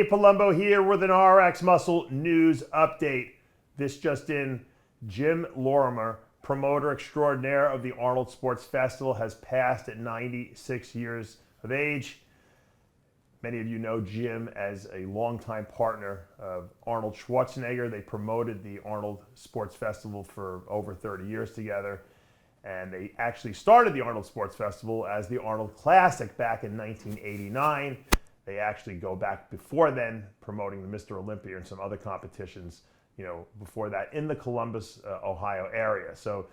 Palumbo here with an RX Muscle news update. This just in, Jim Lorimer, promoter extraordinaire of the Arnold Sports Festival, has passed at 96 years of age. Many of you know Jim as a longtime partner of Arnold Schwarzenegger. They promoted the Arnold Sports Festival for over 30 years together. And they actually started the Arnold Sports Festival as the Arnold Classic back in 1989. They actually go back before then, promoting the Mr. Olympia and some other competitions, before that in the Columbus, Ohio area. So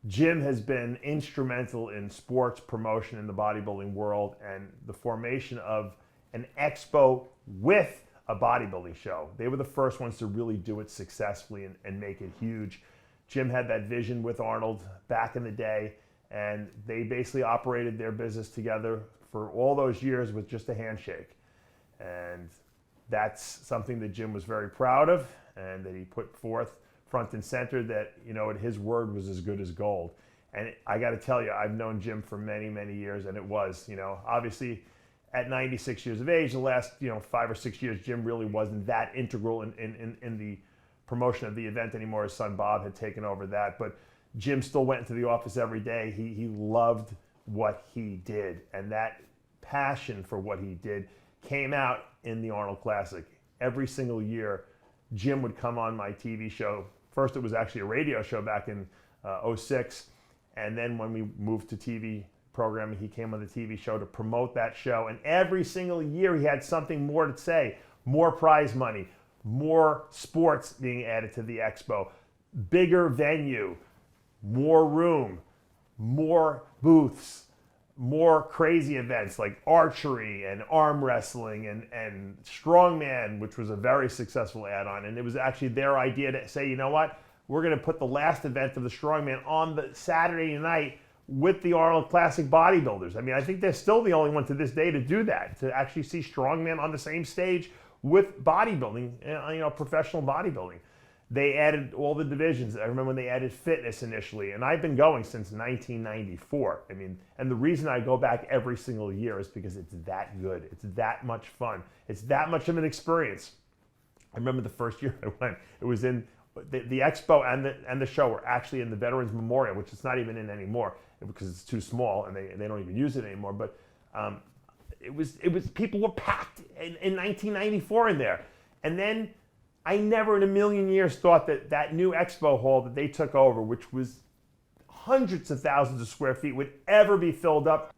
Jim has been instrumental in sports promotion in the bodybuilding world and the formation of an expo with a bodybuilding show. They were the first ones to really do it successfully and make it huge. Jim had that vision with Arnold back in the day, and they basically operated their business together for all those years with just a handshake. And that's something that Jim was very proud of, and that he put forth front and center, that, his word was as good as gold. And I got to tell you, I've known Jim for many, many years, and it was, obviously at 96 years of age, the last, 5 or 6 years, Jim really wasn't that integral in the promotion of the event anymore. His son Bob had taken over that, but Jim still went into the office every day. He loved what he did, and that passion for what he did came out in the Arnold Classic. Every single year, Jim would come on my TV show. First, it was actually a radio show back in '06, and then when we moved to TV programming, he came on the TV show to promote that show. And every single year, he had something more to say: more prize money, more sports being added to the expo, bigger venue, more room, more booths, more crazy events like archery and arm wrestling and strongman, which was a very successful add-on. And it was actually their idea to say, you know what, we're going to put the last event of the strongman on the Saturday night with the Arnold Classic bodybuilders. I mean, I think they're still the only one to this day to do that, to actually see strongman on the same stage with bodybuilding, professional bodybuilding. They added all the divisions. I remember when they added fitness initially, and I've been going since 1994. I mean, and the reason I go back every single year is because it's that good. It's that much fun. It's that much of an experience. I remember the first year I went, it was in the expo and the show were actually in the Veterans Memorial, which it's not even in anymore because it's too small and they don't even use it anymore. But it was people were packed in 1994 in there. And then I never in a million years thought that new expo hall that they took over, which was hundreds of thousands of square feet, would ever be filled up.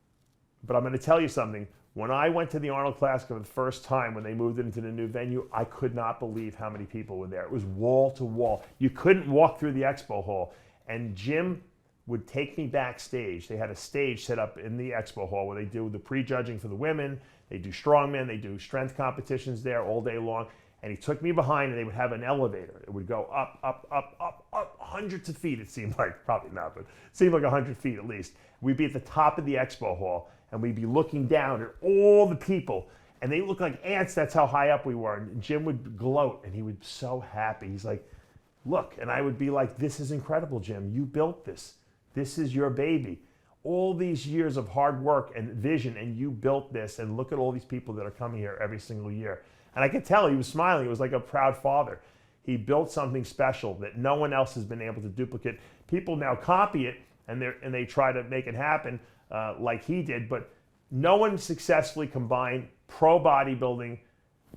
But I'm going to tell you something. When I went to the Arnold Classic for the first time, when they moved it into the new venue, I could not believe how many people were there. It was wall to wall. You couldn't walk through the expo hall. And Jim would take me backstage. They had a stage set up in the expo hall where they do the pre-judging for the women. They do strongmen. They do strength competitions there all day long. And he took me behind, and they would have an elevator. It would go up, up, up, up, up, hundreds of feet, it seemed like. Probably not, but it seemed like 100 feet at least. We'd be at the top of the expo hall, and we'd be looking down at all the people. And they looked like ants. That's how high up we were. And Jim would gloat, and he would be so happy. He's like, look. And I would be like, this is incredible, Jim. You built this. This is your baby. All these years of hard work and vision, and you built this. And look at all these people that are coming here every single year. And I could tell he was smiling. He was like a proud father. He built something special that no one else has been able to duplicate. People now copy it, and they try to make it happen like he did, but no one successfully combined pro bodybuilding,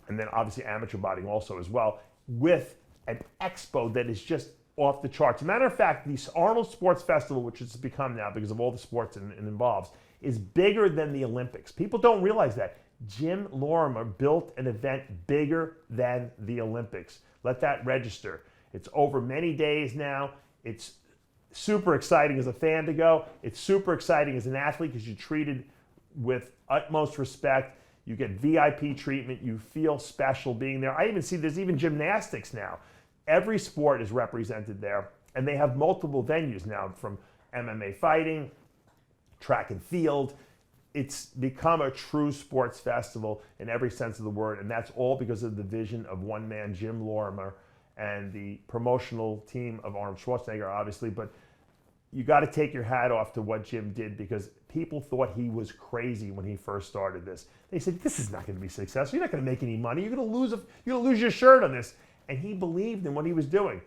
and then obviously amateur bodybuilding also as well, with an expo that is just off the charts. As a matter of fact, the Arnold Sports Festival, which it's become now because of all the sports it involves, is bigger than the Olympics. People don't realize that. Jim Lorimer built an event bigger than the Olympics. Let that register. It's over many days now. It's super exciting as a fan to go. It's super exciting as an athlete because you're treated with utmost respect. You get VIP treatment. You feel special being there. I even see there's even gymnastics now. Every sport is represented there, and they have multiple venues now, from MMA fighting, track and field. It's become a true sports festival in every sense of the word, and that's all because of the vision of one man, Jim Lorimer, and the promotional team of Arnold Schwarzenegger, obviously. But you got to take your hat off to what Jim did, because people thought he was crazy when he first started this. They said, this is not going to be successful. You're not going to make any money. You're going to lose your shirt on this. And he believed in what he was doing.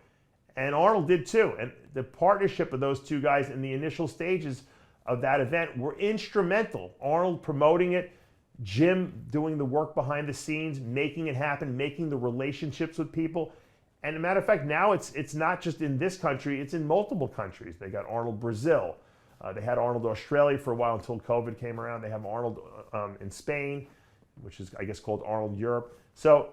And Arnold did too. And the partnership of those two guys in the initial stages of that event were instrumental. Arnold promoting it, Jim doing the work behind the scenes, making it happen, making the relationships with people. And as a matter of fact, now it's not just in this country, it's in multiple countries. They got Arnold Brazil. They had Arnold Australia for a while until COVID came around. They have Arnold in Spain, which is, I guess, called Arnold Europe. So,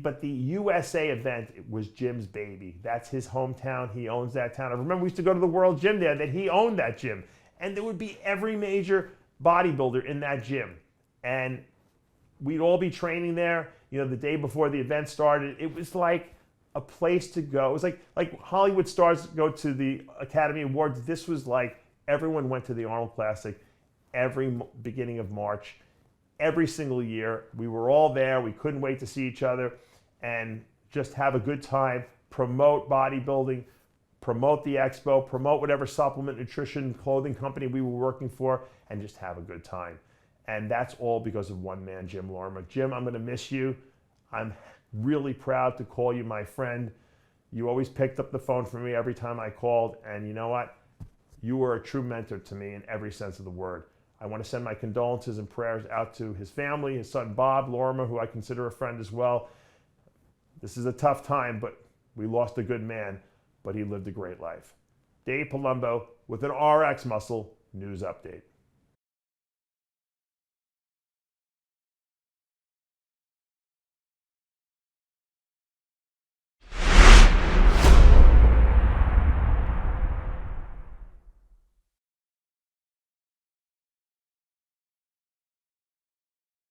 but the USA event was Jim's baby. That's his hometown. He owns that town. I remember we used to go to the World Gym there, that he owned that gym. And there would be every major bodybuilder in that gym. And we'd all be training there, you know, the day before the event started. It was like a place to go. It was like Hollywood stars go to the Academy Awards. This was like everyone went to the Arnold Classic every beginning of March, every single year. We were all there. We couldn't wait to see each other and just have a good time, promote bodybuilding, promote the expo, promote whatever supplement, nutrition, clothing company we were working for, and just have a good time. And that's all because of one man, Jim Lorimer. Jim, I'm going to miss you. I'm really proud to call you my friend. You always picked up the phone for me every time I called. And you know what? You were a true mentor to me in every sense of the word. I want to send my condolences and prayers out to his family, his son Bob Lorimer, who I consider a friend as well. This is a tough time, but we lost a good man, but he lived a great life. Dave Palumbo with an RX Muscle News Update.